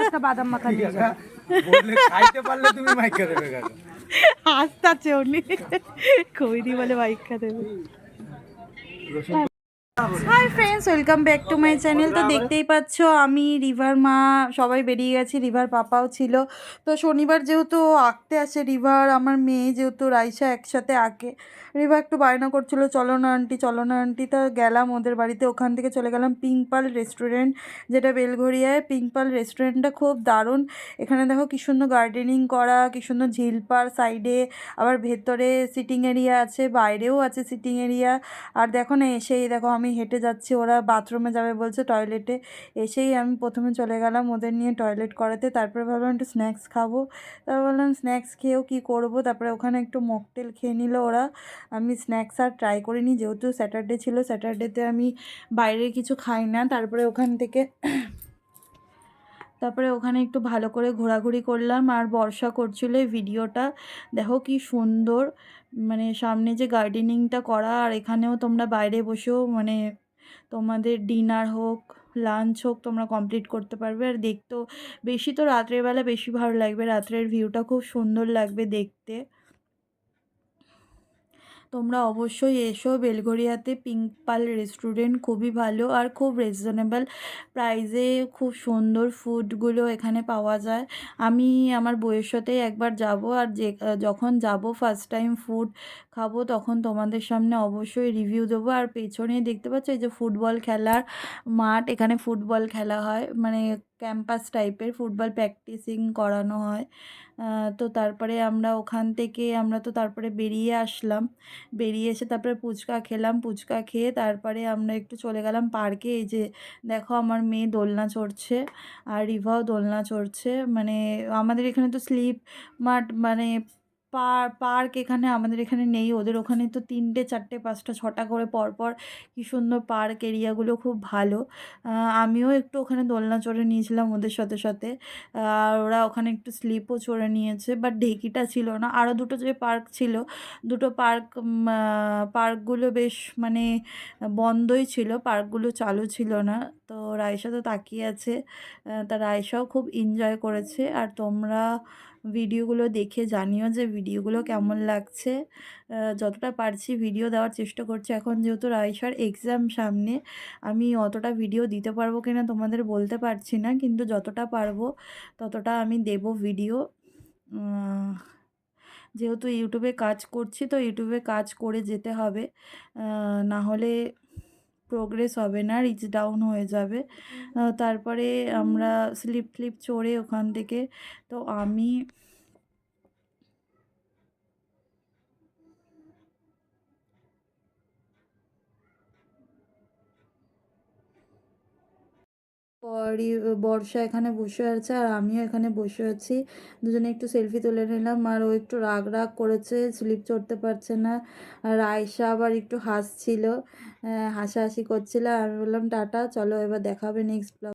একটা বাদাম মাখা নিয়ে যাবো। বললে খাইতে পারলে তুমি মাইকা দেবে কেন? হাসতাছে উনি, কইরি বলে মাইকা দেবে। Hi friends, welcome back to my channel. তো দেখতেই পাচ্ছ আমি, রিভার মা সবাই বেরিয়ে গেছি, রিভার পাপাও ছিল। তো শনিবার যেহেতু আঁকতে আসে রিভার, আমার মেয়ে যেহেতু রাইসা একসাথে আঁকে, রিভার একটু বায়না করছিল চলো না আন্টি চলো না আন্টি। তো গেলাম ওদের বাড়িতে, ওখান থেকে চলে গেলাম পিঙ্ক পাল রেস্টুরেন্ট, যেটা বেলঘরিয়ায়। পিঙ্ক পাল রেস্টুরেন্টটা খুব দারুণ। এখানে দেখো কি সুন্দর গার্ডেনিং করা, কি সুন্দর ঝিলপার সাইডে, আবার ভেতরে সিটিং এরিয়া আছে, বাইরেও আছে সিটিং এরিয়া। আর দেখো না, এসেই দেখো আমি হেঁটে যাচ্ছি, ওরা বাথরুমে যাবে বলছে, টয়লেটে। এসেই আমি প্রথমে চলে গেলাম ওদের নিয়ে টয়লেট করাতে, তারপরে ভাবলাম একটু স্ন্যাক্স খাবো। তারপর ভাবলাম স্ন্যাক্স খেয়েও কী করবো, তারপরে ওখানে একটু মকটেল খেয়ে নিল ওরা। আমি স্ন্যাক্স আর ট্রাই করিনি, যেহেতু স্যাটারডে ছিল, স্যাটারডেতে আমি বাইরে কিছু খাই না। তারপরে ওখানে একটু ভালো করে ঘোরাঘুরি করলাম। আর বর্ষা করছিল, এই ভিডিওটা দেখো কি সুন্দর, মানে সামনে যে গার্ডেনিংটা করা, আর এখানেও তোমরা বাইরে বসেও মানে তোমাদের ডিনার হোক লাঞ্চ হোক তোমরা কমপ্লিট করতে পারবে। আর দেখতেও বেশি তো রাত্রের বেলা বেশি ভালো লাগবে, রাত্রের ভিউটা খুব সুন্দর লাগবে দেখতে। তোমরা অবশ্যই এসো বেলঘরিয়াতে, পিঙ্ক পাল রেস্টুরেন্ট খুবই ভালো আর খুব রিজনেবল প্রাইসে খুব সুন্দর ফুডগুলো এখানে পাওয়া যায়। আমি আমার বউয়ের সাথেই একবার যাব, আর যখন যাব ফার্স্ট টাইম ফুড খাবো তখন তোমাদের সামনে অবশ্যই রিভিউ দেবো। আর পেছনেই দেখতে পাচ্ছ এই যে ফুটবল খেলার মাঠ, এখানে ফুটবল খেলা হয়, মানে ক্যাম্পাস টাইপের ফুটবল প্র্যাকটিসিং করানো হয়। তো তারপরে আমরা তো তারপরে বেরিয়ে আসলাম, বেরিয়ে এসে তারপরে ফুচকা খেলাম, ফুচকা খেয়ে তারপরে আমরা একটু চলে গেলাম পার্কে। এই যে দেখো আমার মেয়ে দোলনা চড়ছে, আর রিভাও দোলনা চড়ছে। মানে আমাদের এখানে তো স্লিপ মাঠ মানে পার্ক এখানে আমাদের এখানে নেই, ওদের ওখানে তো 3টে 4টে 5টা 6টা করে পরপর, কি সুন্দর পার্ক এরিয়াগুলো খুব ভালো। আমিও একটু ওখানে দোলনা চড়ে নিয়েছিলাম ওদের সাথে সাথে, আর ওরা ওখানে একটু স্লিপও চড়ে নিয়েছে, বাট ঢেকিটা ছিল না। আরও দুটো যে পার্ক ছিল, দুটো পার্কগুলো বেশ মানে বন্ধই ছিল, পার্কগুলো চালু ছিল না। তো রাইসা তো তাকিয়ে আছে, তা রাইসাও খুব এনজয় করেছে। আর তোমরা ভিডিওগুলো দেখে জানিও যে ভিডিওগুলো কেমন লাগছে। যতটা পারছি ভিডিও দেওয়ার চেষ্টা করছি। এখন যেহেতু রাইসার এক্সাম সামনে, আমি অতটা ভিডিও দিতে পারবো কিনা তোমাদের বলতে পারছি না, কিন্তু যতটা পারবো ততটা আমি দেব ভিডিও। যেহেতু ইউটিউবে কাজ করছি, তো ইউটিউবে কাজ করে যেতে হবে, না হলে প্রোগ্রেস হবে না, রিচ ডাউন হয়ে যাবে। তারপরে আমরা স্লিপ চড়ে ওখান থেকে, তো আমি পরই বর্ষা এখানে বসে আছে আর আমিও এখানে বসে আছি, দুজনে একটু সেলফি তুলে নিলাম। আর ও একটু রাগ করেছে, স্লিপ চড়তে পারছে না। আর আয়শা আবার একটু হাসছিল, হাসাহাসি করছিল। আমি বললাম টাটা, চলো এবার দেখা হবে নেক্সট ব্লগ।